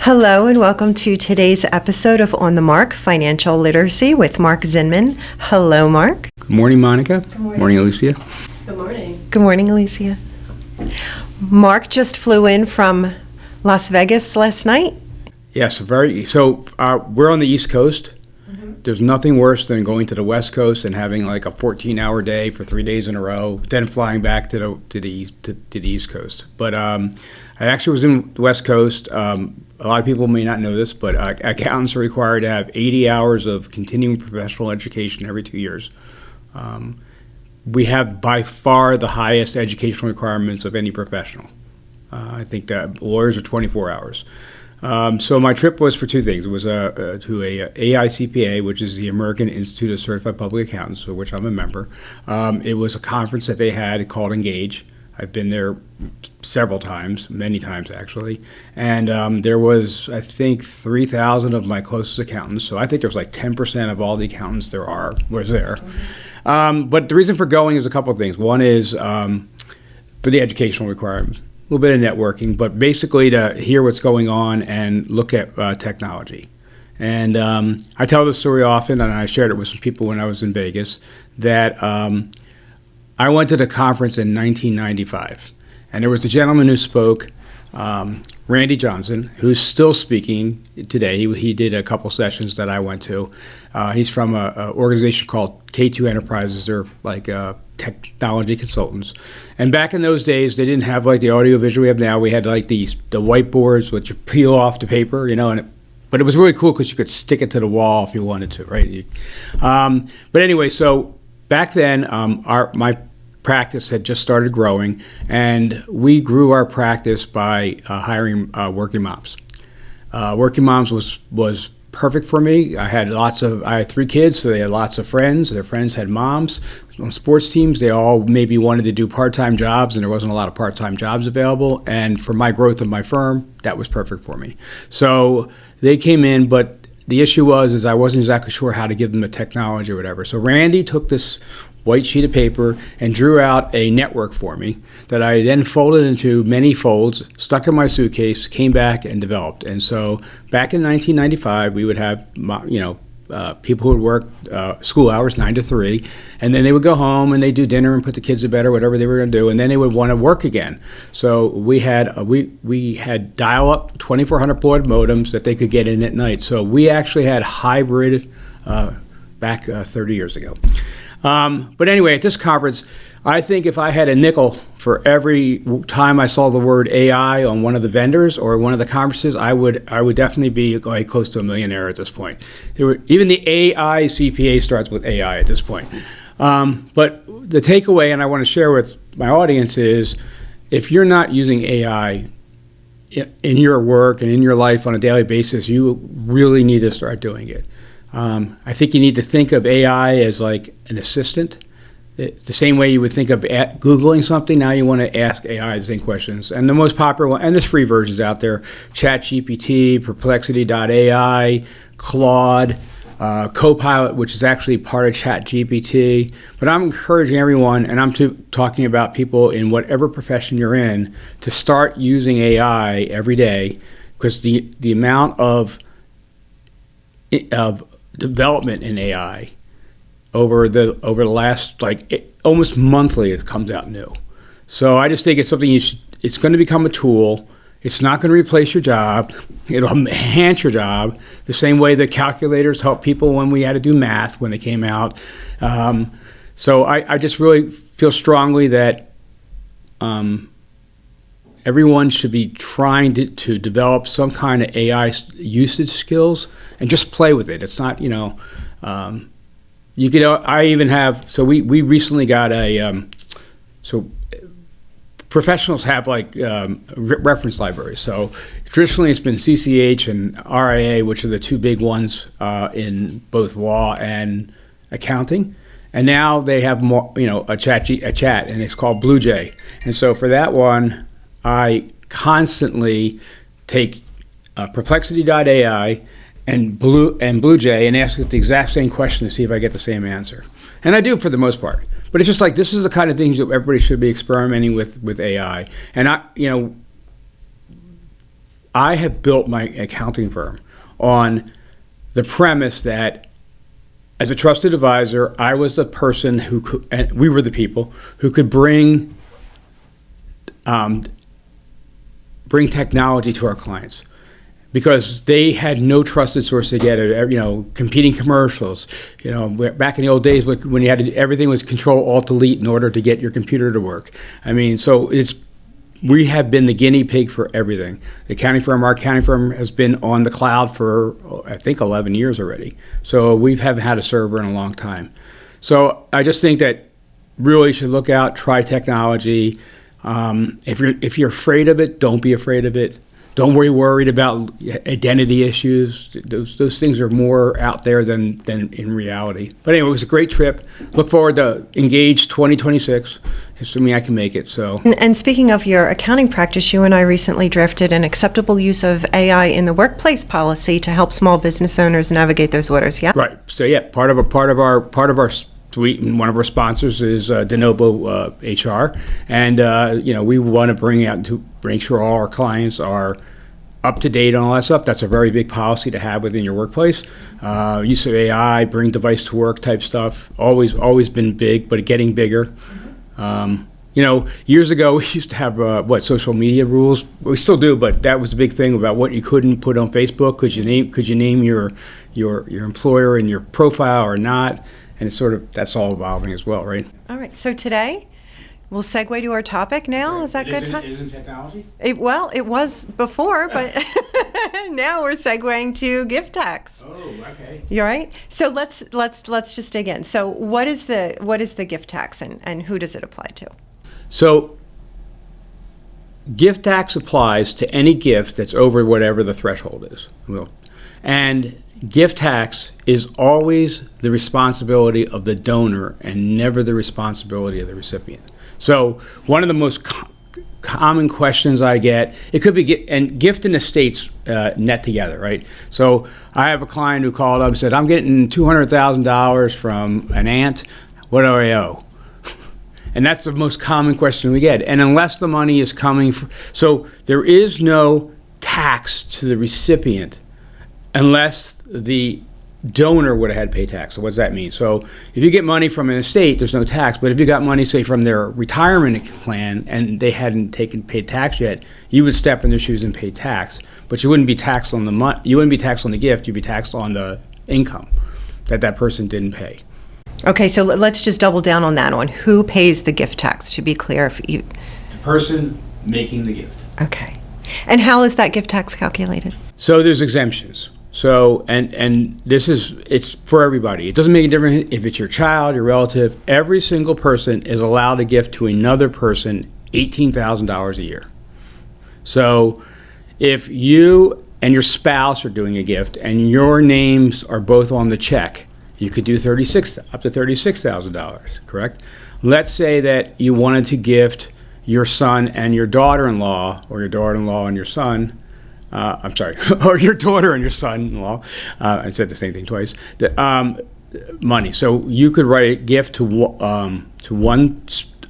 Hello and welcome to today's episode of On the Mark Financial Literacy with Mark Zinman. Hello, Mark. Good morning, Monica. Good morning, Alicia. Good morning. Good morning, Alicia. Mark just flew in from Las Vegas last night. Yes, we're on the East Coast. There's nothing worse than going to the West Coast and having like a 14-hour day for 3 days in a row, then flying back to the East Coast. But I actually was in the West Coast. A lot of people may not know this, but accountants are required to have 80 hours of continuing professional education every 2 years. We have by far the highest educational requirements of any professional. I think that lawyers are 24 hours. So my trip was for two things. It was to a AICPA, which is the American Institute of Certified Public Accountants, of which I'm a member. It was a conference that they had called Engage. I've been there several times, many times actually, and there was, I think, 3,000 of my closest accountants. So I think there was like 10% of all the accountants was there. But the reason for going is a couple of things. One is for the educational requirement. A little bit of networking, but basically to hear what's going on and look at technology. And I tell this story often, and I shared it with some people when I was in Vegas, that I went to the conference in 1995, and there was a gentleman who spoke, Randy Johnson, who's still speaking today. He did a couple sessions that I went to. He's from an organization called K2 Enterprises. They're like technology consultants. And back in those days, they didn't have like the audio visual we have now. We had like the whiteboards which you peel off the paper, but it was really cool because you could stick it to the wall if you wanted to, right? But anyway, so back then, my practice had just started growing, and we grew our practice by hiring working moms. Working moms was perfect for me. I had 3 kids, so they had lots of friends. Their friends had moms. On sports teams, they all maybe wanted to do part-time jobs, and there wasn't a lot of part-time jobs available. And for my growth of my firm, that was perfect for me. So they came in, but the issue is I wasn't exactly sure how to give them the technology or whatever. So Randy took this white sheet of paper and drew out a network for me that I then folded into many folds, stuck in my suitcase, came back and developed. And so back in 1995, we would have, people who would work school hours 9 to 3, and then they would go home and they'd do dinner and put the kids to bed or whatever they were going to do, and then they would want to work again. So we had dial-up 2400 baud modems that they could get in at night. So we actually had hybrid back 30 years ago. But anyway, at this conference, I think if I had a nickel for every time I saw the word AI on one of the vendors or one of the conferences, I would definitely be like close to a millionaire at this point. Even the AI CPA starts with AI at this point. But the takeaway, and I want to share with my audience, is if you're not using AI in your work and in your life on a daily basis, you really need to start doing it. I think you need to think of AI as like an assistant. It's the same way you would think of Googling something. Now you want to ask AI the same questions. And the most popular one, and there's free versions out there, ChatGPT, Perplexity.ai, Claude, Copilot, which is actually part of ChatGPT. But I'm encouraging everyone, and I'm talking about people in whatever profession you're in, to start using AI every day, because the amount of development in AI over the last almost monthly, it comes out new. So I just think it's something it's going to become a tool. It's not going to replace your job. It'll enhance your job the same way that calculators helped people when we had to do math when they came out. So I just really feel strongly that everyone should be trying to develop some kind of AI usage skills and just play with it. It's not, I even have, so we recently got so professionals have reference libraries. So traditionally it's been CCH and RIA, which are the two big ones in both law and accounting. And now they have more, a chat, and it's called Blue Jay. And so for that one, I constantly take Perplexity.ai and Blue Jay and ask it the exact same question to see if I get the same answer. And I do for the most part. But it's just like, this is the kind of things that everybody should be experimenting with AI. And I have built my accounting firm on the premise that as a trusted advisor, I was the person who could, and we were the people who could bring technology to our clients, because they had no trusted source to get it. You know, competing commercials. You know, back in the old days when you had to, everything was Control Alt Delete in order to get your computer to work. I mean, so we have been the guinea pig for everything. Our accounting firm has been on the cloud for, I think, 11 years already. So we haven't had a server in a long time. So I just think that really should look out, try technology. If you're afraid of it, don't be afraid of it. Don't be worried about identity issues. Those things are more out there than in reality. But anyway, it was a great trip. Look forward to Engage 2026, assuming I can make it. So. And speaking of your accounting practice, you and I recently drafted an acceptable use of AI in the workplace policy to help small business owners navigate those waters. Yeah. Right. So yeah, part of our suite, and one of our sponsors is De Novo HR, and we want to bring out to make sure all our clients are up to date on all that stuff. That's a very big policy to have within your workplace. Use of AI, bring device to work type stuff, always been big, but getting bigger. Years ago we used to have social media rules. We still do, but that was a big thing about what you couldn't put on Facebook. Could you name your employer in your profile or not? And it's that's all evolving as well, right? All right. So today, we'll segue to our topic now. Right. Is that good time? Isn't technology? It was before, but now we're segueing to gift tax. Oh, okay. You all right? So let's just dig in. So what is the gift tax, and who does it apply to? So gift tax applies to any gift that's over whatever the threshold is. And gift tax is always the responsibility of the donor and never the responsibility of the recipient. So one of the most common questions I get, it could be, and gift and estates net together, right? So I have a client who called up and said, I'm getting $200,000 from an aunt. What do I owe? And that's the most common question we get. And unless the money is coming, so there is no tax to the recipient unless the donor would have had to pay tax. So what does that mean? So if you get money from an estate, there's no tax. But if you got money, say, from their retirement plan and they hadn't paid tax yet, you would step in their shoes and pay tax. But you wouldn't be taxed on you wouldn't be taxed on the gift. You'd be taxed on the income that person didn't pay. Okay, so let's just double down on that one. Who pays the gift tax? To be clear, the person making the gift. Okay, and how is that gift tax calculated? So there's exemptions. So, and it's for everybody. It doesn't make a difference if it's your child, your relative. Every single person is allowed to gift to another person $18,000 a year. So if you and your spouse are doing a gift and your names are both on the check, you could do up to $36,000, correct? Let's say that you wanted to gift your son and your daughter-in-law, or your daughter-in-law and your son, or your daughter and your son-in-law, I said the same thing twice, money. So you could write a gift to one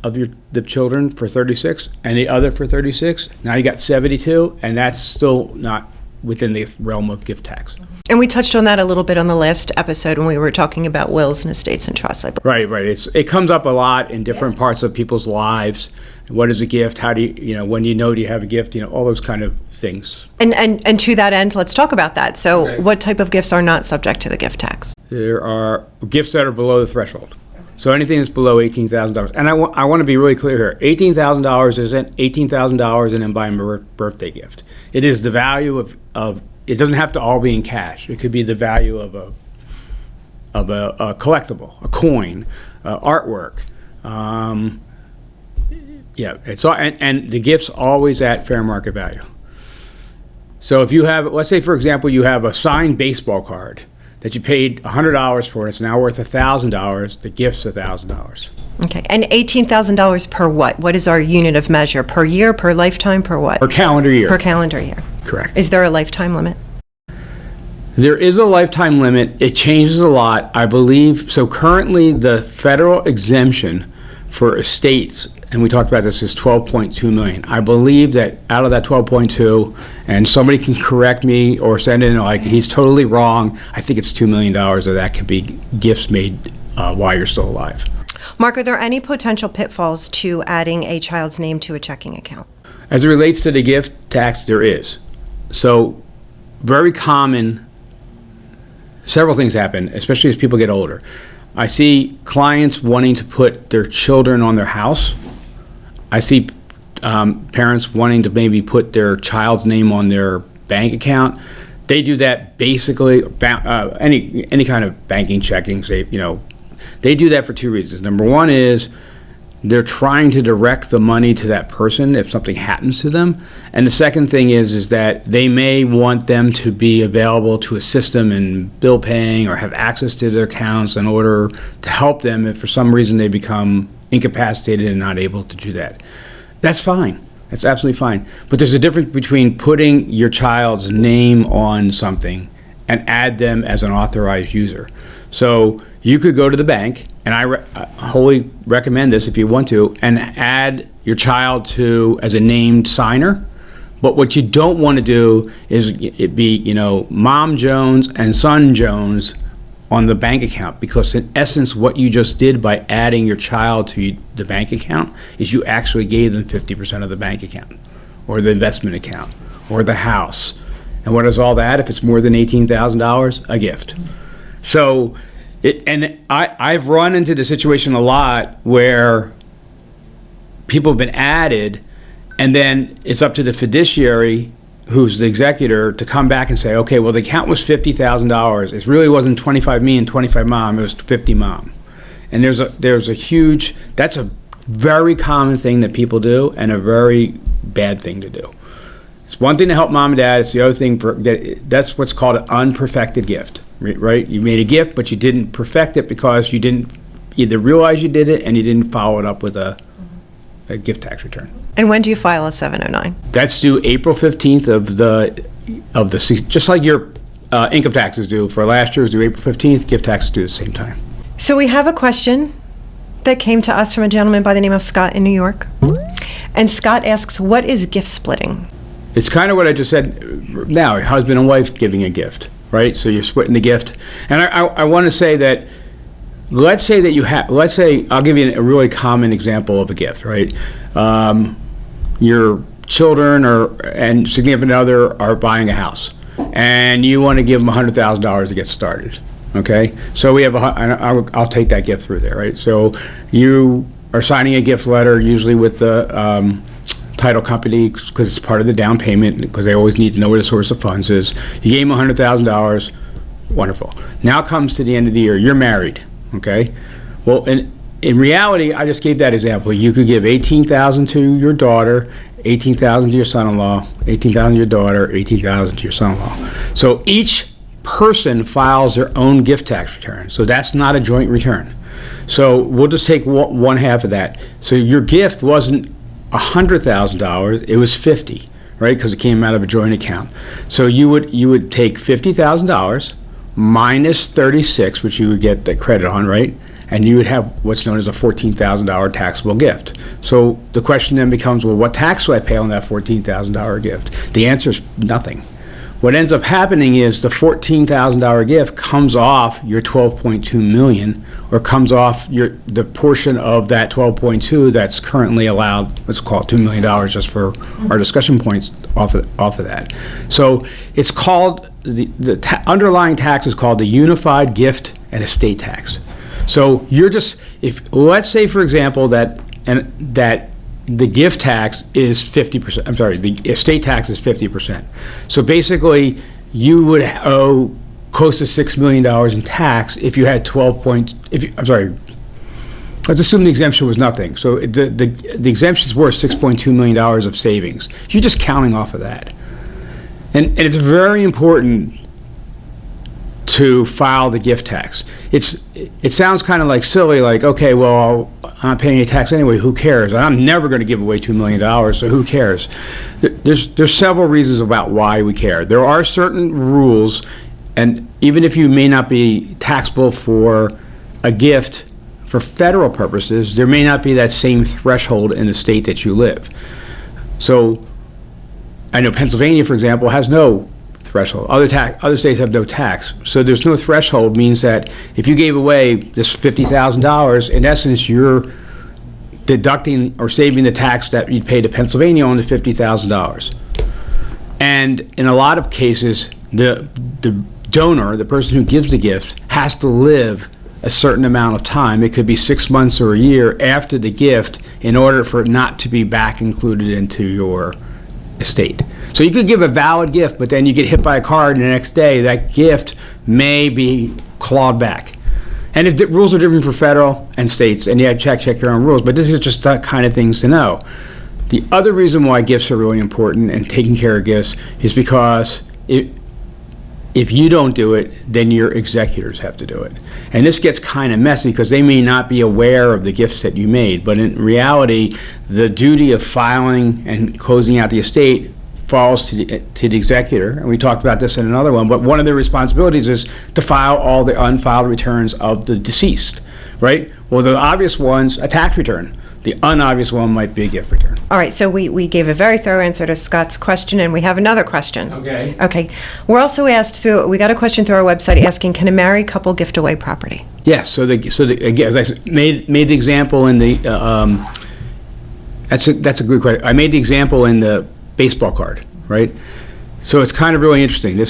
of the children for 36 and the other for 36. Now you got 72, and that's still not within the realm of gift tax. And we touched on that a little bit on the last episode when we were talking about wills and estates and trusts. Right. It comes up a lot in different parts of people's lives. What is a gift? How do you, when do you have a gift? All those kind of things. And to that end, let's talk about that. So okay. What type of gifts are not subject to the gift tax? There are gifts that are below the threshold. So anything that's below $18,000. And I want to be really clear here. $18,000 isn't $18,000 and then buy a birthday gift. It is the value of it doesn't have to all be in cash. It could be the value of a collectible, a coin, artwork. It's all, and the gift's always at fair market value. So if you have, let's say for example, you have a signed baseball card that you paid $100 for, and it's now worth $1,000. The gift's $1,000. Okay, and $18,000 per what? What is our unit of measure? Per year, per lifetime, per what? Per calendar year. Per calendar year. Correct. Is there a lifetime limit? There is a lifetime limit. It changes a lot, I believe. So currently the federal exemption for estates and we talked about this, is 12.2 million. I believe that out of that 12.2, and somebody can correct me or send in like he's totally wrong, I think it's $2 million of that could be gifts made while you're still alive. Mark, are there any potential pitfalls to adding a child's name to a checking account? As it relates to the gift tax, there is. So very common, several things happen, especially as people get older. I see clients wanting to put their children on their house. I see parents wanting to maybe put their child's name on their bank account. They do that basically, any kind of banking, checking, they do that for two reasons. Number one is they're trying to direct the money to that person if something happens to them. And the second thing is that they may want them to be available to assist them in bill paying or have access to their accounts in order to help them if for some reason they become incapacitated and not able to do that. That's fine. That's absolutely fine. But there's a difference between putting your child's name on something and add them as an authorized user. So you could go to the bank, and I wholly recommend this if you want to, and add your child as a named signer. But what you don't want to do is it be, Mom Jones and Son Jones on the bank account, because in essence what you just did by adding your child to the bank account is you actually gave them 50% of the bank account or the investment account or the house. And what is all that if it's more than $18,000? A gift. So I've run into the situation a lot where people have been added, and then it's up to the fiduciary, who's the executor, to come back and say, okay, well, the account was $50,000. It really wasn't 25 me and 25 mom. It was 50 mom. And that's a very common thing that people do and a very bad thing to do. It's one thing to help mom and dad. It's the other thing that's what's called an unperfected gift. Right? You made a gift, but you didn't perfect it because you didn't either realize you did it and you didn't follow it up with a gift tax return. And when do you file a 709? That's due April 15th of the just like your income taxes due for last year was due April 15th, gift taxes due at the same time. So we have a question that came to us from a gentleman by the name of Scott in New York. And Scott asks, what is gift splitting? It's kind of what I just said now, husband and wife giving a gift. Right, so you're splitting the gift, and I want to say that. Let's say I'll give you a really common example of a gift. Right, your children and significant other are buying a house, and you want to give them $100,000 to get started. Okay, so we have I'll take that gift through there. Right, so you are signing a gift letter usually with the title company because it's part of the down payment, because they always need to know where the source of funds is. You gave them $100,000, wonderful. Now comes to the end of the year, you're married, okay? Well, in reality, I just gave that example. You could give $18,000 to your daughter, $18,000 to your son-in-law, $18,000 to your daughter, $18,000 to your son-in-law. So each person files their own gift tax return. So that's not a joint return. So we'll just take one half of that. So your gift wasn't $100,000, it was 50, right? Because it came out of a joint account. So you would take $50,000 minus 36, which you would get the credit on, right? And you would have what's known as a $14,000 taxable gift. So the question then becomes, well, what tax do I pay on that $14,000 gift? The answer is nothing. What ends up happening is the $14,000 gift comes off your $12.2 million, or comes off the portion of that 12.2 that's currently allowed. Let's call it $2 million just for our discussion points off of that. So it's called the underlying tax is called the Unified Gift and Estate Tax. So let's say for example that the gift tax is 50%. I'm sorry, the estate tax is 50%. So basically, you would owe close to $6 million in tax if you had let's assume the exemption was nothing. So the exemption is worth $6.2 million of savings. You're just counting off of that. And it's very important to file the gift tax. It sounds kind of like silly, like, okay, well, I'm not paying any tax anyway, who cares? And I'm never going to give away $2 million, so who cares? There's several reasons about why we care. There are certain rules, and even if you may not be taxable for a gift, for federal purposes, there may not be that same threshold in the state that you live. So I know Pennsylvania, for example, has no threshold. Other states have no tax. So there's no threshold means that if you gave away this $50,000, in essence, you're deducting or saving the tax that you'd pay to Pennsylvania on the $50,000. And in a lot of cases, the donor, the person who gives the gift, has to live a certain amount of time. It could be 6 months or a year after the gift in order for it not to be back included into your estate. So you could give a valid gift, but then you get hit by a car and the next day, that gift may be clawed back. And if the rules are different for federal and states, and you have to check your own rules, but this is just that kind of things to know. The other reason why gifts are really important and taking care of gifts is because if you don't do it, then your executors have to do it. And this gets kind of messy because they may not be aware of the gifts that you made, but in reality, the duty of filing and closing out the estate falls to the executor, and we talked about this in another one, but one of their responsibilities is to file all the unfiled returns of the deceased, right? Well, the obvious one's a tax return. The unobvious one might be a gift return. All right, so we gave a very thorough answer to Scott's question, and we have another question. Okay. Okay. We're also asked we got a question through our website asking, can a married couple gift away property? Yes, so again, as I made the example in the, that's a good question. I made the example in the baseball card, right? So it's kind of really interesting.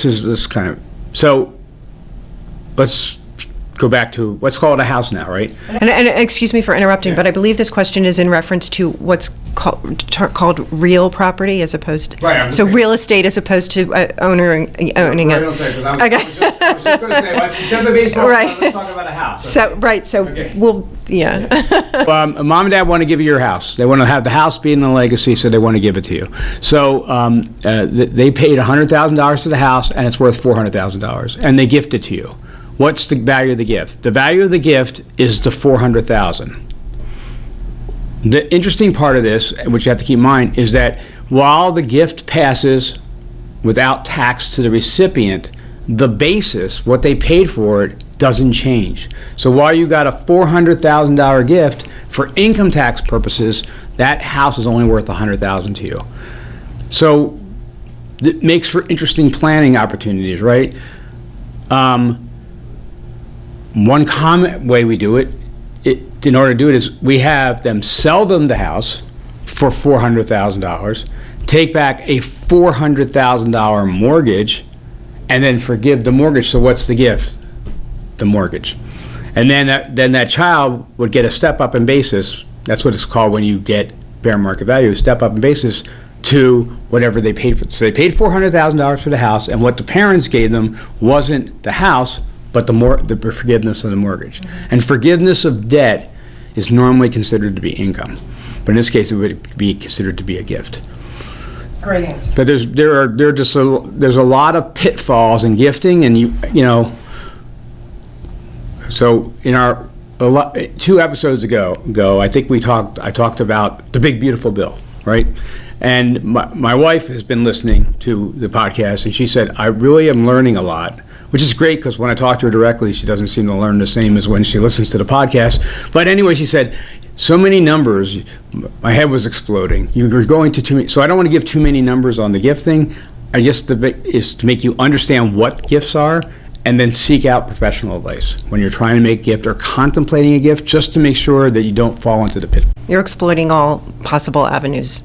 So let's go back to, let's call it a house now, right? And excuse me for interrupting, but I believe this question is in reference to what's called real property as opposed, Right, so real estate as opposed to owning it. I was just going to say, instead of a baseball Right. card, let's talk about a house. So, right, so Okay. yeah. Mom and Dad want to give you your house. They want to have the house be in the legacy, so they want to give it to you. So they paid $100,000 for the house, and it's worth $400,000, and they gift it to you. What's the value of the gift? The value of the gift is the $400,000. The interesting part of this, which you have to keep in mind, is that while the gift passes without tax to the recipient, the basis, what they paid for it, doesn't change. So while you got a $400,000 gift, for income tax purposes, that house is only worth $100,000 to you. So it makes for interesting planning opportunities, right? One common way we do it, in order to do it, is we have them sell them the house for $400,000, take back a $400,000 mortgage, and then forgive the mortgage. So what's the gift? The mortgage. And then that child would get a step-up in basis. That's what it's called when you get fair market value, step-up in basis to whatever they paid for. So they paid $400,000 for the house, and what the parents gave them wasn't the house, but the forgiveness of the mortgage. And forgiveness of debt is normally considered to be income, but in this case it would be considered to be a gift. Great answer. But there's a lot of pitfalls in gifting, and you know. So in our 2 episodes ago, I think I talked about the big beautiful bill, right? And my wife has been listening to the podcast, and she said, I really am learning a lot, which is great because when I talk to her directly, she doesn't seem to learn the same as when she listens to the podcast. But anyway, she said, so many numbers, my head was exploding. You were going to too many, so I don't want to give too many numbers on the gift thing. Is to make you understand what gifts are, and then seek out professional advice when you're trying to make a gift or contemplating a gift, just to make sure that you don't fall into the pit. You're exploiting all possible avenues.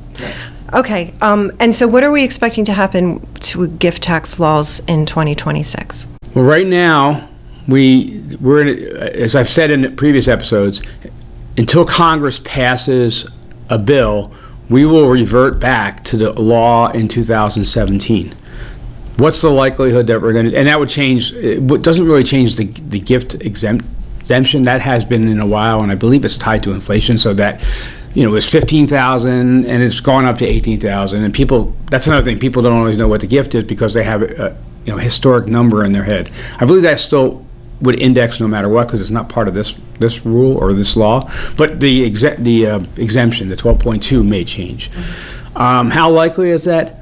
Okay, and so what are we expecting to happen to gift tax laws in 2026? Well, right now, we're as I've said in previous episodes, until Congress passes a bill, we will revert back to the law in 2017. What's the likelihood that we're going to, and that would change, it doesn't really change the gift exemption. That has been in a while, and I believe it's tied to inflation, so that, it was $15,000 and it's gone up to $18,000, and people, that's another thing, people don't always know what the gift is because they have a historic number in their head. I believe that still would index no matter what because it's not part of this rule or this law, but the exemption, the 12.2, may change. How likely is that?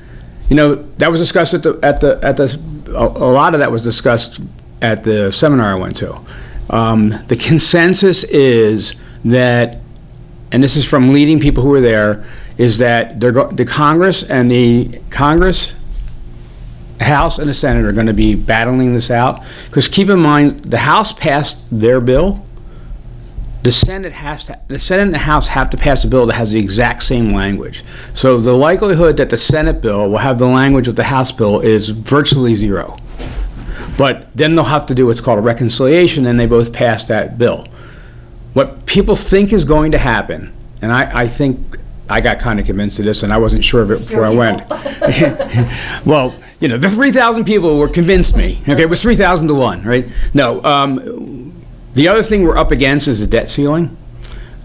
That was discussed a lot of that was discussed at the seminar I went to. The consensus is that, and this is from leading people who were there, is that the Congress, House and the Senate are going to be battling this out. Because keep in mind, the House passed their bill. The Senate and the House have to pass a bill that has the exact same language. So the likelihood that the Senate bill will have the language of the House bill is virtually zero. But then they'll have to do what's called a reconciliation, and they both pass that bill. What people think is going to happen, and I think I got kind of convinced of this, and I wasn't sure of it before I went. Well, the 3,000 people were convinced me. Okay, it was 3,000 to 1, right? No. The other thing we're up against is the debt ceiling.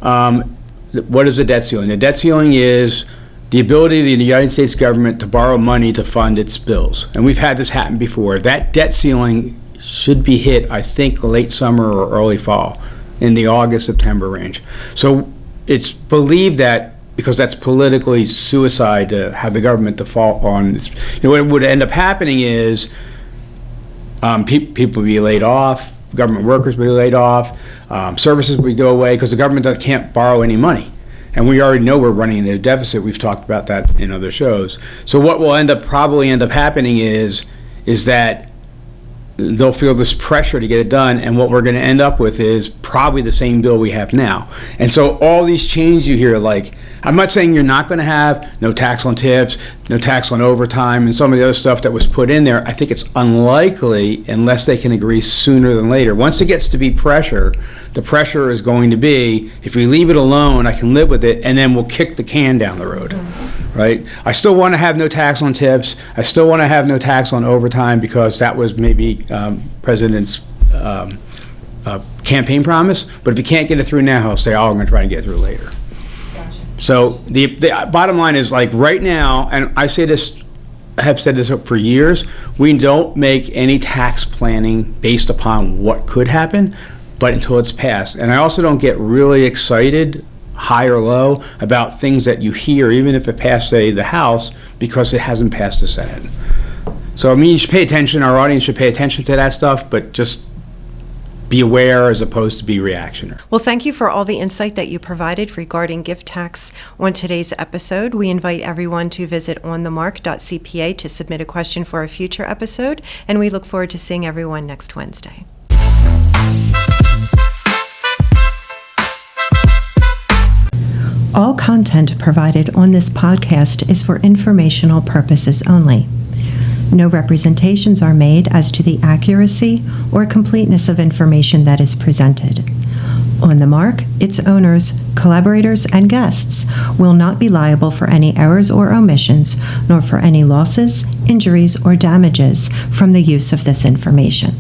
What is the debt ceiling? The debt ceiling is the ability of the United States government to borrow money to fund its bills. And we've had this happen before. That debt ceiling should be hit, I think, late summer or early fall, in the August, September range. So it's believed that, because that's politically suicide to have the government default on, what would end up happening is people would be laid off, government workers would be laid off, services would go away because the government can't borrow any money. And we already know we're running into a deficit. We've talked about that in other shows. So what will probably end up happening is that they'll feel this pressure to get it done, and what we're going to end up with is probably the same bill we have now. And so all these changes you hear, like, I'm not saying you're not going to have no tax on tips, no tax on overtime, and some of the other stuff that was put in there. I think it's unlikely unless they can agree sooner than later. Once it gets to be pressure, the pressure is going to be, if we leave it alone, I can live with it, and then we'll kick the can down the road. Right? I still want to have no tax on tips. I still want to have no tax on overtime, because that was maybe President's campaign promise. But if you can't get it through now, he'll say, I'm going to try and get it through later. So the bottom line is, like, right now, and I say this, have said this for years, we don't make any tax planning based upon what could happen, but until it's passed. And I also don't get really excited, high or low, about things that you hear, even if it passed, say, the House, because it hasn't passed the Senate. So, I mean, you should pay attention, our audience should pay attention to that stuff, but just be aware as opposed to be reactionary. Well, thank you for all the insight that you provided regarding gift tax on today's episode. We invite everyone to visit onthemark.cpa to submit a question for a future episode, and we look forward to seeing everyone next Wednesday. All content provided on this podcast is for informational purposes only. No representations are made as to the accuracy or completeness of information that is presented. On the Mark, its owners, collaborators, and guests will not be liable for any errors or omissions, nor for any losses, injuries, or damages from the use of this information.